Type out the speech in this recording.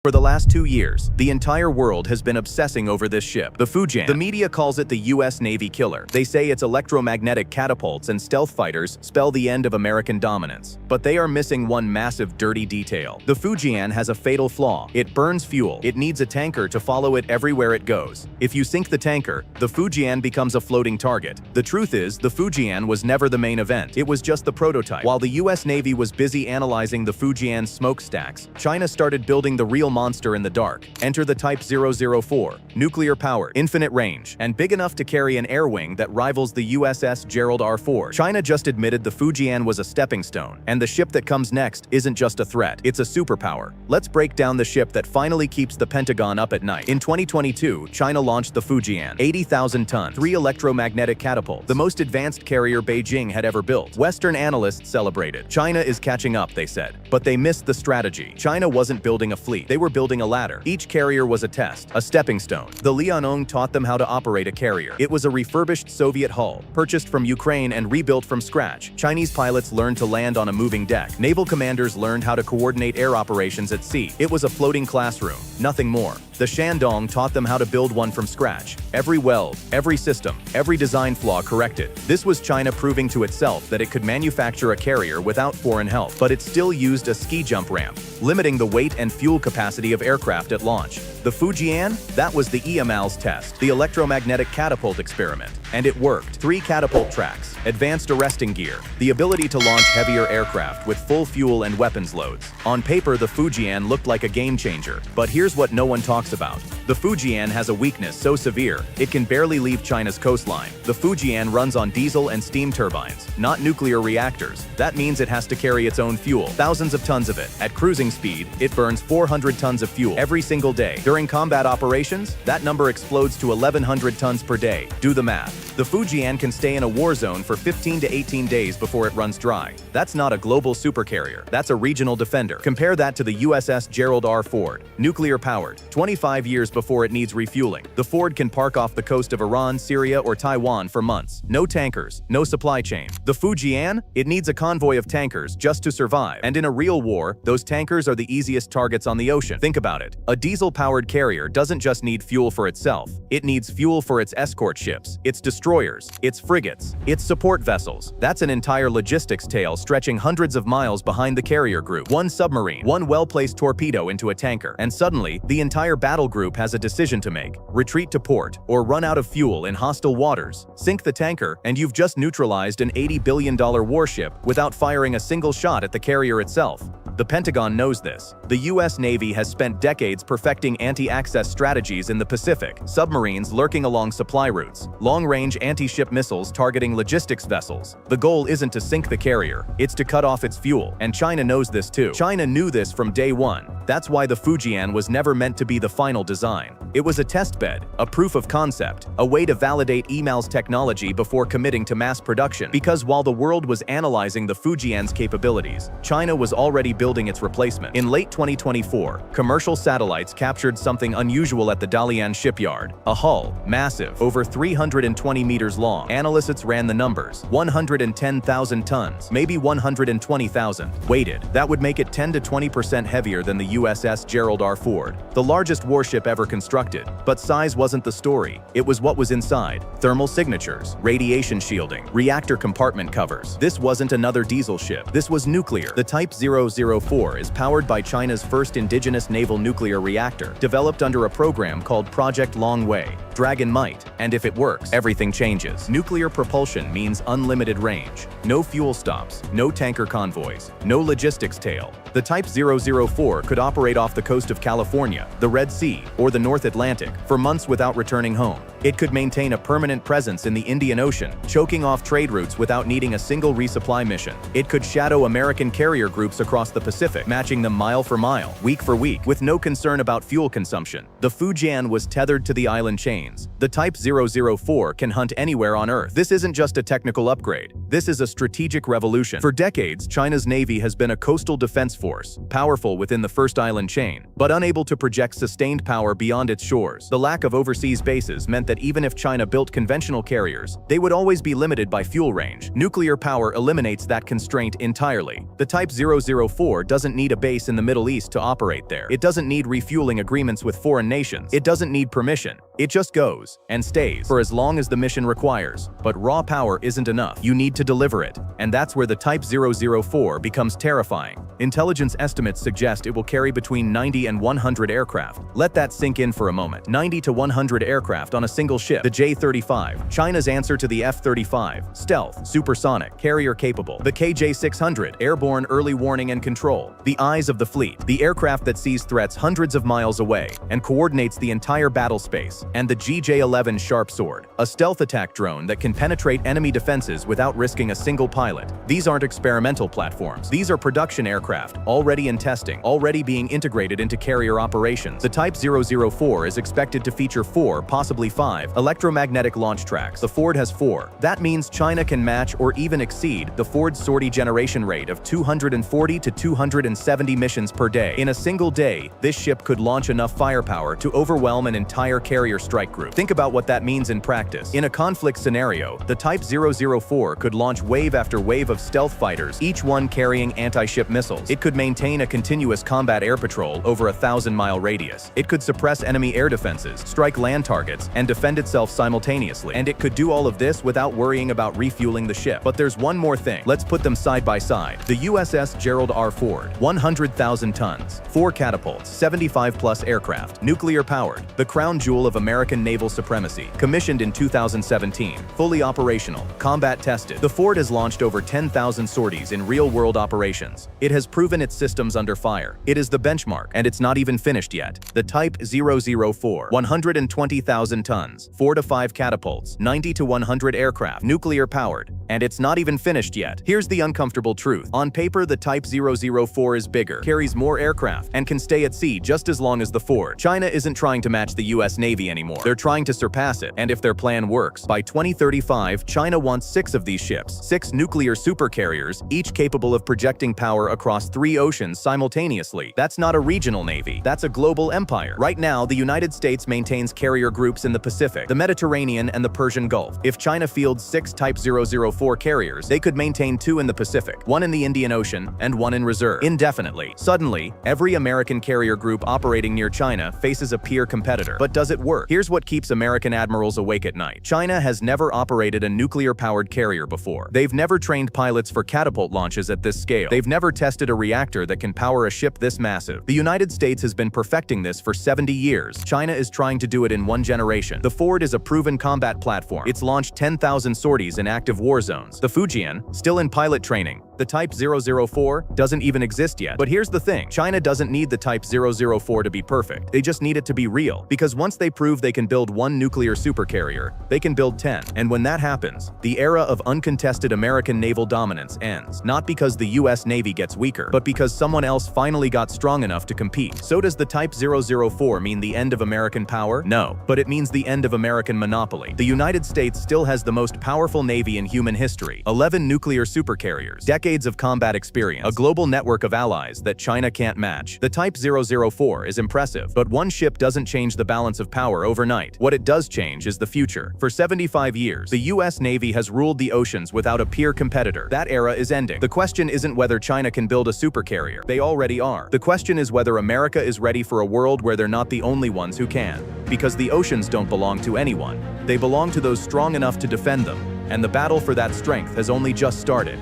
For the last 2 years, the entire world has been obsessing over this ship, the Fujian. The media calls it the US Navy killer. They say its electromagnetic catapults and stealth fighters spell the end of American dominance. But they are missing one massive dirty detail. The Fujian has a fatal flaw. It burns fuel. It needs a tanker to follow it everywhere it goes. If you sink the tanker, the Fujian becomes a floating target. The truth is, the Fujian was never the main event. It was just the prototype. While the US Navy was busy analyzing the Fujian's smokestacks, China started building the real monster in the dark. Enter the Type 004, nuclear-powered, infinite range, and big enough to carry an air wing that rivals the USS Gerald R. China just admitted the Fujian was a stepping stone, and the ship that comes next isn't just a threat, it's a superpower. Let's break down the ship that finally keeps the Pentagon up at night. In 2022, China launched the Fujian, 80,000 tons, 3 electromagnetic catapults, the most advanced carrier Beijing had ever built. Western analysts celebrated. China is catching up, they said. But they missed the strategy. China wasn't building a fleet, they were building a ladder. Each carrier was a test, a stepping stone. The Liaoning taught them how to operate a carrier. It was a refurbished Soviet hull, purchased from Ukraine and rebuilt from scratch. Chinese pilots learned to land on a moving deck. Naval commanders learned how to coordinate air operations at sea. It was a floating classroom, nothing more. The Shandong taught them how to build one from scratch. Every weld, every system, every design flaw corrected. This was China proving to itself that it could manufacture a carrier without foreign help, but it still used a ski jump ramp, limiting the weight and fuel capacity of aircraft at launch. The Fujian? That was the EMALS test, the electromagnetic catapult experiment. And it worked. 3 catapult tracks, advanced arresting gear, the ability to launch heavier aircraft with full fuel and weapons loads. On paper, the Fujian looked like a game changer, but here's what no one talks about. The Fujian has a weakness so severe, it can barely leave China's coastline. The Fujian runs on diesel and steam turbines, not nuclear reactors. That means it has to carry its own fuel, thousands of tons of it. At cruising speed, it burns 400 tons of fuel every single day. During combat operations, that number explodes to 1,100 tons per day. Do the math. The Fujian can stay in a war zone for 15 to 18 days before it runs dry. That's not a global supercarrier, that's a regional defender. Compare that to the USS Gerald R. nuclear-powered, 25 years before it needs refueling. The Ford can park off the coast of Iran, Syria, or Taiwan for months. No tankers, no supply chain. The Fujian? It needs a convoy of tankers just to survive. And in a real war, those tankers are the easiest targets on the ocean. Think about it. A diesel-powered carrier doesn't just need fuel for itself. It needs fuel for its escort ships, its destroyers, its frigates, its support vessels. That's an entire logistics tale stretching hundreds of miles behind the carrier group. One submarine, one well-placed torpedo into a tanker, and suddenly, the entire battle group has a decision to make. Retreat to port, or run out of fuel in hostile waters. Sink the tanker, and you've just neutralized an $80 billion warship without firing a single shot at the carrier itself. The Pentagon knows this. The US Navy has spent decades perfecting anti-access strategies in the Pacific, submarines lurking along supply routes, long-range anti-ship missiles targeting logistics vessels. The goal isn't to sink the carrier, it's to cut off its fuel, and China knows this too. China knew this from day one. That's why the Fujian was never meant to be the final design. It was a testbed, a proof of concept, a way to validate EMALS technology before committing to mass production. Because while the world was analyzing the Fujian's capabilities, China was already building its replacement. In late 2024, commercial satellites captured something unusual at the Dalian shipyard. A hull, massive, over 320 meters long. Analysts ran the numbers. 110,000 tons, maybe 120,000. Weighted, that would make it 10 to 20% heavier than the USS Gerald R. the largest warship ever constructed. But size wasn't the story. It was what was inside. Thermal signatures, radiation shielding, reactor compartment covers. This wasn't another diesel ship. This was nuclear. The Type 004 is powered by China's first indigenous naval nuclear reactor, developed under a program called Project Long Way, Dragon Might. And if it works, everything changes. Nuclear propulsion means unlimited range. No fuel stops, no tanker convoys, no logistics tail. The Type 004 could operate off the coast of California, the Red Sea, or the North Atlantic for months without returning home. It could maintain a permanent presence in the Indian Ocean, choking off trade routes without needing a single resupply mission. It could shadow American carrier groups across the Pacific, matching them mile for mile, week for week, with no concern about fuel consumption. The Fujian was tethered to the island chains. The Type 004 can hunt anywhere on Earth. This isn't just a technical upgrade. This is a strategic revolution. For decades, China's Navy has been a coastal defense force, powerful within the first island chain, but unable to project sustained power beyond its shores. The lack of overseas bases meant that even if China built conventional carriers, they would always be limited by fuel range. Nuclear power eliminates that constraint entirely. The Type 004 doesn't need a base in the Middle East to operate there. It doesn't need refueling agreements with foreign nations. It doesn't need permission. It just goes and stays for as long as the mission requires. But raw power isn't enough. You need to deliver it. And that's where the Type 004 becomes terrifying. Intelligence estimates suggest it will carry between 90 and 100 aircraft. Let that sink in for a moment. 90 to 100 aircraft on a single ship. The J-35, China's answer to the F-35, stealth, supersonic, carrier-capable. The KJ-600, airborne early warning and control. The eyes of the fleet, the aircraft that sees threats hundreds of miles away and coordinates the entire battle space. And the GJ-11 Sharp Sword, a stealth attack drone that can penetrate enemy defenses without risking a single pilot. These aren't experimental platforms. These are production aircraft, already in testing, already being integrated into carrier operations. The Type 004 is expected to feature 4, possibly 5, electromagnetic launch tracks. The Ford has 4. That means China can match or even exceed the Ford sortie generation rate of 240 to 270 missions per day. In a single day, this ship could launch enough firepower to overwhelm an entire carrier strike group. Think about what that means in practice. In a conflict scenario, the Type 004 could launch wave after wave of stealth fighters, each one carrying anti-ship missiles. It could maintain a continuous combat air patrol over a 1,000-mile radius. It could suppress enemy air defenses, strike land targets, and defend itself simultaneously. And it could do all of this without worrying about refueling the ship. But there's one more thing. Let's put them side by side. The USS Gerald R. Ford, 100,000 tons, 4 catapults, 75-plus aircraft, nuclear-powered, the crown jewel of American naval supremacy, commissioned in 2017, fully operational, combat-tested. The Ford has launched over 10,000 sorties in real-world operations. It has proven its systems under fire. It is the benchmark, and it's not even finished yet. The Type 004, 120,000 tons, 4 to 5 catapults, 90 to 100 aircraft, nuclear-powered, and it's not even finished yet. Here's the uncomfortable truth. On paper, the Type 004 is bigger, carries more aircraft, and can stay at sea just as long as the Ford. China isn't trying to match the US Navy anymore. They're trying to surpass it, and if their plan works, by 2035, China wants 6 of these ships, 6 nuclear supercarriers, each capable of projecting power across 3 oceans simultaneously. That's not a regional navy, that's a global empire. Right now, the United States maintains carrier groups in the Pacific, the Mediterranean, and the Persian Gulf. If China fields 6 Type 004 carriers, they could maintain 2 in the Pacific, 1 in the Indian Ocean, and 1 in reserve, indefinitely. Suddenly, every American carrier group operating near China faces a peer competitor. But does it work? Here's what keeps American admirals awake at night. China has never operated a nuclear-powered carrier before. They've never trained pilots for catapult launches at this scale. They've never tested a reactor that can power a ship this massive. The United States has been perfecting this for 70 years. China is trying to do it in 1 generation. The Ford is a proven combat platform. It's launched 10,000 sorties in active war zones. The Fujian, still in pilot training. The Type 004 doesn't even exist yet. But here's the thing. China doesn't need the Type 004 to be perfect. They just need it to be real. Because once they prove they can build 1 nuclear supercarrier, they can build 10. And when that happens, the era of uncontested American naval dominance ends. Not because the US Navy gets weaker, but because someone else finally got strong enough to compete. So does the Type 004 mean the end of American power? No. But it means the end of American monopoly. The United States still has the most powerful navy in human history. 11 nuclear supercarriers, decades of combat experience, a global network of allies that China can't match. The Type 004 is impressive, but 1 ship doesn't change the balance of power overnight. What it does change is the future. For 75 years, the US Navy has ruled the oceans without a peer competitor. That era is ending. The question isn't whether China can build a supercarrier. They already are. The question is whether America is ready for a world where they're not the only ones who can. Because the oceans don't belong to anyone. They belong to those strong enough to defend them. And the battle for that strength has only just started.